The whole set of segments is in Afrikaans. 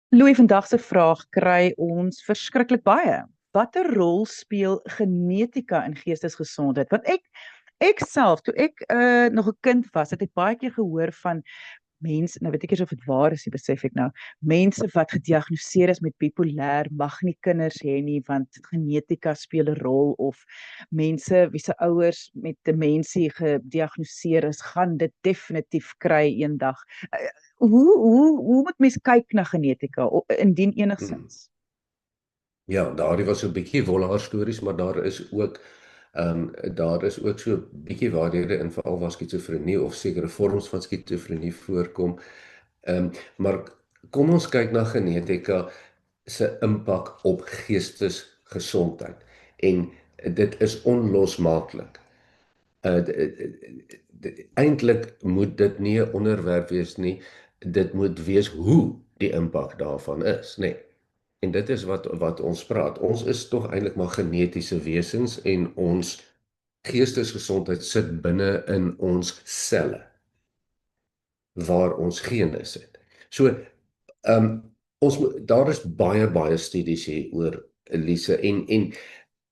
Louis, vandag se vraag kry ons verskriklik baie. Watter rol speel genetika in geestesgesondheid? Want ek self, toe ek nog 'n kind was, het ek baie keer gehoor van mense, nou weet ek nie of dit waar is nie, besef ek nou, mense wat gediagnoseer is met bipolêr mag nie kinders hê nie want genetika speel 'n rol, of mense wie se ouers met demensie gediagnoseer is, gaan dit definitief kry eendag. Hoe moet mens kyk na genetika indien Hmm. enigsins? Ja, daardie was 'n bietjie wollaar stories, maar daar is ook so 'n bietjie waarhede in veral waar skizofrenie of sekere vorms van skizofrenie voorkom. Maar kom ons kyk na genetika se impak op geestesgesondheid. En dit is onlosmaaklik. Eintlik moet dit nie 'n onderwerp wees nie. Dit moet wees hoe die impak daarvan is, nê. En dit is wat ons praat. Ons is tog eintlik maar genetiese wesens en ons geestesgesondheid sit binne in ons selle waar ons gene sit. So, daar is baie studies hier oor, Elise, en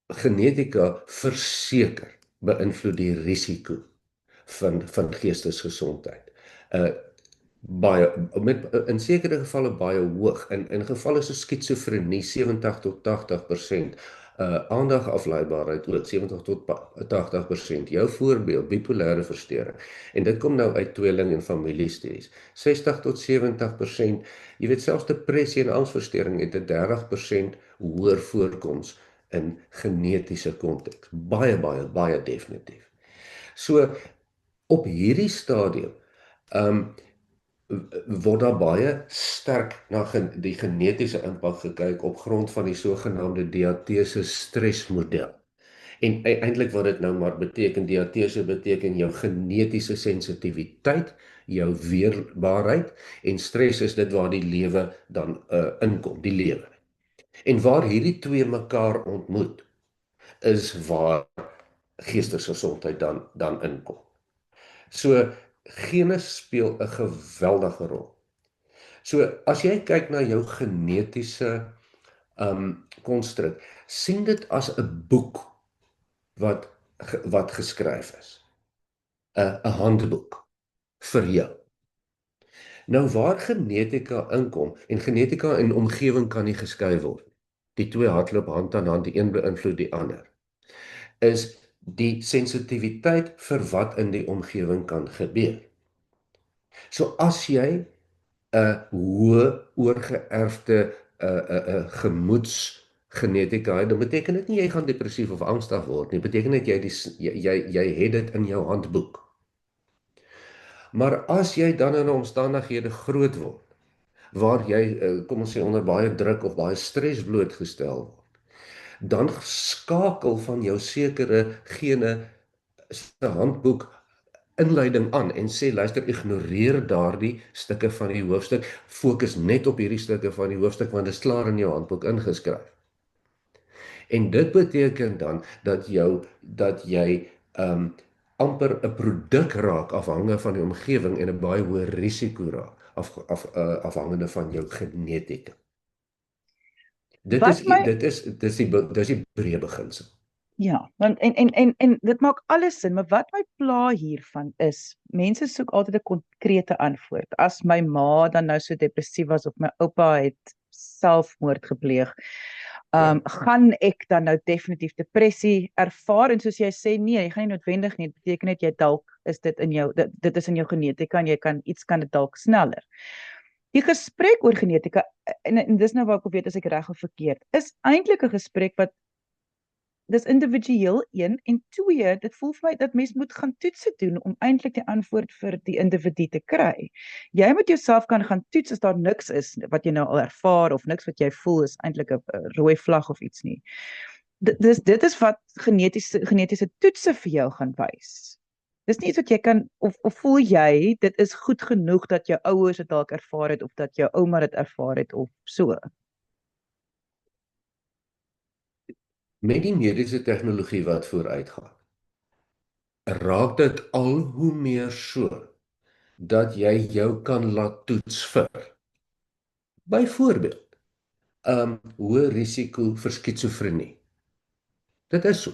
genetika verseker beïnvloed die risiko van geestesgesondheid. Uh baie met in sekere gevalle baie hoog. In gevalle so skizofrenie 70 tot 80%, aandagafleibaarheid ook 70 tot 80%. Jou voorbeeld bipolêre verstoring. En dit kom nou uit tweeling en familiestudies. 60 tot 70%, jy weet selfs depressie en angsversteuring het 'n 30% hoër voorkoms in genetiese konteks. Baie definitief. So op hierdie stadium word daar baie sterk na die genetiese impak gekyk op grond van die sogenaamde diatese stresmodel. En eintlik wat dit nou maar beteken, diatese beteken jou genetiese sensitiwiteit, jou weerbaarheid, en stres is dit waar die lewe dan inkom, die lewe. En waar hierdie twee mekaar ontmoet, is waar geestesgesondheid dan inkom. So gene speel 'n geweldige rol. So as jy kyk na jou genetiese konstruk, sien dit as 'n boek wat geskryf is. 'n handboek vir jou. Nou waar genetika inkom, en genetika en omgewing kan nie geskei word. Die twee hardloop hand aan hand, die een beïnvloed die ander. Is die sensitiwiteit vir wat in die omgewing kan gebeur. So as jy 'n hoë oorgeerfde gemoedsgenetika het, dan beteken dit nie jy gaan depressief of angstig word nie. Beteken dit jy het dit in jou handboek. Maar as jy dan in omstandighede groot word waar jy kom ons sê onder baie druk of baie stres blootgestel word, dan skakel van jou sekere gene se handboek inleiding aan en sê luister, ignoreer daardie stukke van die hoofstuk, fokus net op hierdie stukke van die hoofstuk want dit is klaar in jou handboek ingeskryf. En dit beteken dan dat jy amper 'n produk raak afhangende van die omgewing en 'n baie hoë risiko raak afhangende van jou genetika. Dit is Wat my dis die breë beginsel. Ja, want en dit maak alles sin, maar wat my pla hiervan is, mense soek altyd 'n konkrete antwoord. As my ma dan nou so depressief was of my oupa het selfmoord gepleeg, Ja. gaan ek dan nou definitief depressie ervaar? En soos jy sê, nee, jy gaan nie noodwendig nie. Dit beteken net jy dalk is dit in jou, dit is in jou genetika en jy kan dit dalk sneller. Die gesprek oor genetika, en dis nou waar ek wil weet as ek reg of verkeerd, is eintlik 'n gesprek wat dis individueel, een, en twee, dit voel vir my dat mens moet gaan toetse doen om eintlik die antwoord vir die individu te kry. Jy moet jouself kan gaan toets as daar niks is wat jy nou al ervaar of niks wat jy voel is eintlik 'n rooi vlag of iets nie. Dit is wat genetiese toetse vir jou gaan wys. Dis nie iets wat jy kan, of voel jy dit is goed genoeg dat jou ouers dit dalk ervaar het of dat jou ouma dit ervaar het of so. Met die mediese tegnologie wat vooruitgaan, raak dit al hoe meer so dat jy jou kan laat toets vir Byvoorbeeld, hoë risiko vir skizofrenie. Dit is so.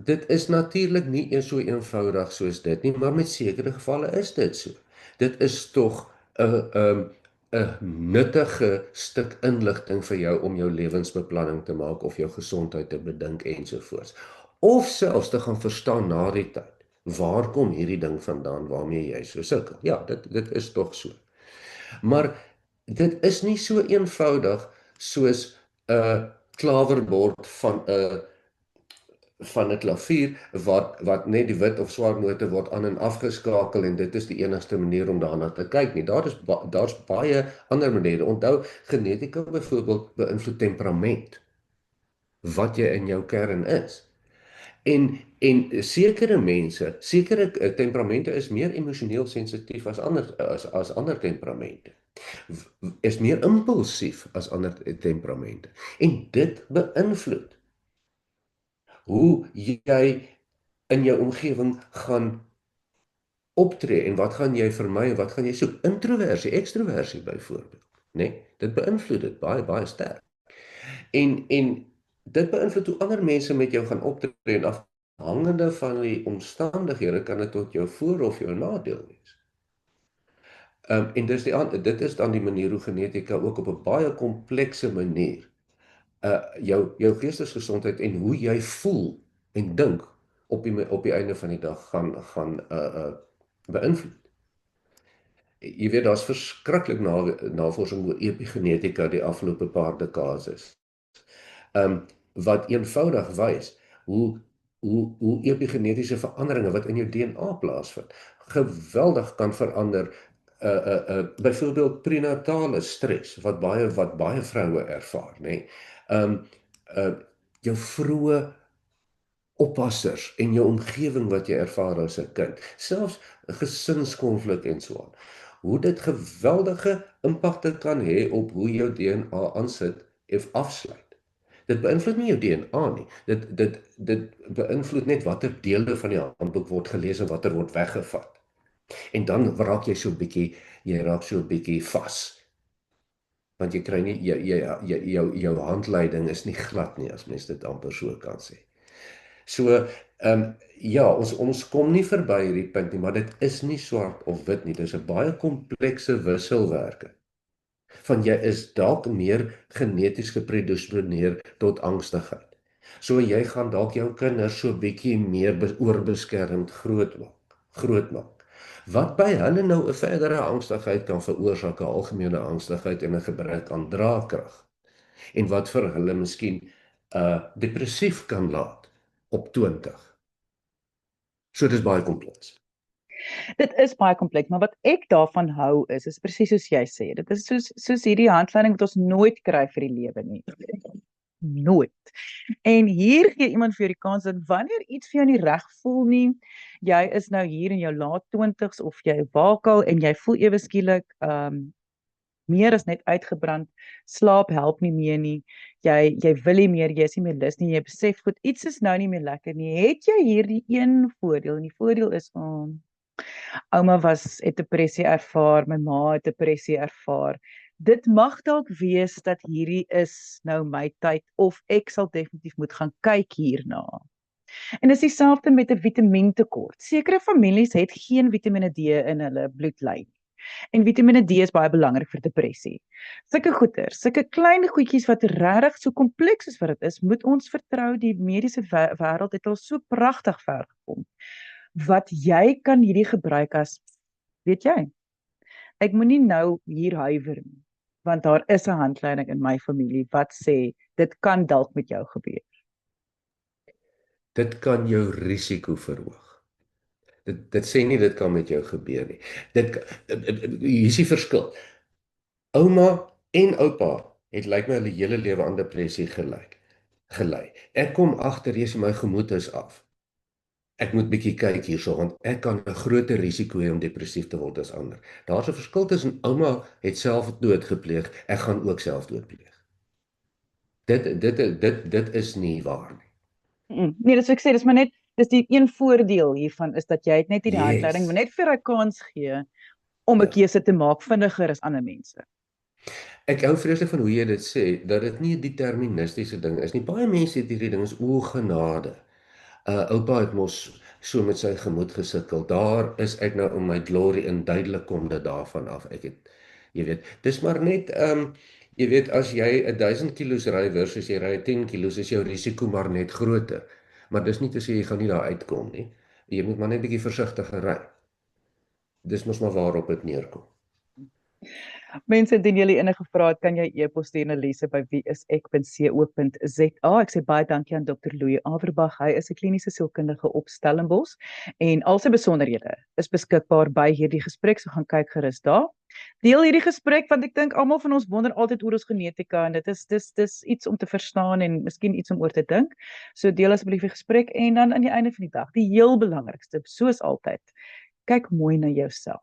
Dit is natuurlik nie eens so eenvoudig soos dit nie, maar met sekere gevalle is dit so. Dit is tog 'n nuttige stuk inligting vir jou om jou lewensbeplanning te maak of jou gesondheid te bedink ensovoorts. Of selfs te gaan verstaan na die tyd. Waar kom hierdie ding vandaan waarmee jy so sukkel? Ja, dit is tog so. Maar dit is nie so eenvoudig soos 'n klawerbord van 'n klavier wat net die wit of swart note word aan en afgeskakel en dit is die enigste manier om daarna te kyk nie. Daar's baie ander maniere. Onthou, genetika byvoorbeeld beïnvloed temperament, wat jy in jou kern is. En sekere mense, sekere temperamente is meer emosioneel sensitief as ander temperamente. Is meer impulsief as ander temperamente. En dit beïnvloed hoe jy in jou omgewing gaan optree en wat gaan jy vermy en wat gaan jy soek? Introversie, ekstroversie byvoorbeeld, né? Dit beïnvloed dit baie sterk. En dit beïnvloed hoe ander mense met jou gaan optree en afhangende van die omstandighede kan dit tot jou voor of jou nadeel wees. En dit is dan die manier hoe genetika ook op 'n baie komplekse manier jou geestesgesondheid en hoe jy voel en dink op die einde van die dag gaan beïnvloed. Jy weet, daar's verskriklik navorsing oor epigenetika die afgelope paar dekades. Wat eenvoudig wys hoe epigenetiese veranderinge wat in jou DNA plaasvind, geweldig kan verander. Byvoorbeeld prenatale stres wat baie vroue ervaar, nê. Jou vroeë oppassers en jou omgewing wat jy ervaar as 'n kind, selfs gesinskonflik en so aan. Hoe dit geweldige impakte kan hê op hoe jou DNA aansit of afsluit. Dit beïnvloed nie jou DNA nie. Dit beïnvloed net watter dele van die handboek word gelees en watter word weggevat. En dan raak jy so 'n bietjie vas. Want jy kry nie jou handleiding is nie glad nie, as mens dit amper so kan sê. So, ja, ons kom nie verby hierdie punt nie, maar dit is nie swart of wit nie. Dis 'n baie komplekse wisselwerking. Van jy is dalk meer geneties gepredisponeer tot angstigheid. So jy gaan dalk jou kinders so bietjie meer oorbeskermd grootmaak. Wat by hulle nou 'n verdere angstigheid kan veroorsaak, 'n algemene angstigheid en 'n gebrek aan draagkrag. En wat vir hulle miskien depressief kan laat op 20. So dis baie kompleks. Dit is baie kompleks, maar wat ek daarvan hou is presies soos jy sê. Dit is soos hierdie handleiding wat ons nooit kry vir die lewe nie. Nooit. En hier gee iemand vir jou die kans dat wanneer iets vir jou nie reg voel nie, jy is nou hier in jou laat 20's of jy wakel en jy voel ewe skielik meer as net uitgebrand, slaap help nie meer nie, jy wil nie meer, jy is nie meer lus nie, jy besef goed, iets is nou nie meer lekker nie, het jy hierdie een voordeel, en die voordeel is, ouma het depressie ervaar, my ma het depressie ervaar, dit mag dalk wees dat hierdie is nou my tyd, of ek sal definitief moet gaan kyk hierna. En dis dieselfde met 'n vitamientekort. Sekere families het geen Vitamiene D in hulle bloedlyn. En Vitamiene D is baie belangrik vir depressie. Sulke goeters, sulke klein goedjies wat regtig so kompleks is wat dit is, moet ons vertrou, die mediese wêreld het al so pragtig ver gekom. Wat jy kan hierdie gebruik as, weet jy, ek moenie nou hier huiwer nie, want daar is 'n handleiding in my familie wat sê, dit kan dalk met jou gebeur. Dit kan jou risiko verhoog. Dit sê nie dit kan met jou gebeur nie. Hier is die verskil. Ouma en oupa het lyk my hulle hele lewe aan depressie gelei. Ek kom agter eers my gemoed is af. Ek moet bietjie kyk hierso want ek kan 'n groter risiko hê om depressief te word as ander. Daar's 'n verskil tussen ouma het selfdood gepleeg, ek gaan ook selfdood pleeg. Dit is nie waar nie. Nee, dis wat ek sê, dis maar net, dis die een voordeel hiervan is dat jy het net hierdie handleiding, maar net vir 'n kans gee om 'n keuse te maak vinniger as ander mense. Ek hou vreeslik van hoe jy dit sê, dat dit nie 'n deterministiese ding is nie. Baie mense het hierdie ding is o genade. Oupa het mos so met sy gemoed gesukkel. Daar is ek nou in my glory en duidelik kom dit daarvan af. Jy weet, dis maar net jy weet as jy 1000 kilos ry versus jy ry 10 kilos, is jou risiko maar net groter. Maar dis nie te sê jy gaan nie daar uitkom nie. Jy moet maar net 'n bietjie versigtiger ry. Dis mos maar waarop dit neerkom. Mense, indien julle enige vrae het, kan jy e-pos stuur na lise@wieisek.co.za. Ek sê baie dankie aan Dr. Louis Averbag. Hy is 'n kliniese sielkundige op Stellenbosch en al sy besonderhede is beskikbaar by hierdie gesprek, so gaan kyk gerus daar. Deel hierdie gesprek want ek dink almal van ons wonder altyd oor ons genetika en dit is dis iets om te verstaan en miskien iets om oor te dink. So deel asseblief die gesprek en dan aan die einde van die dag, die heel belangrikste, soos altyd, kyk mooi na jouself.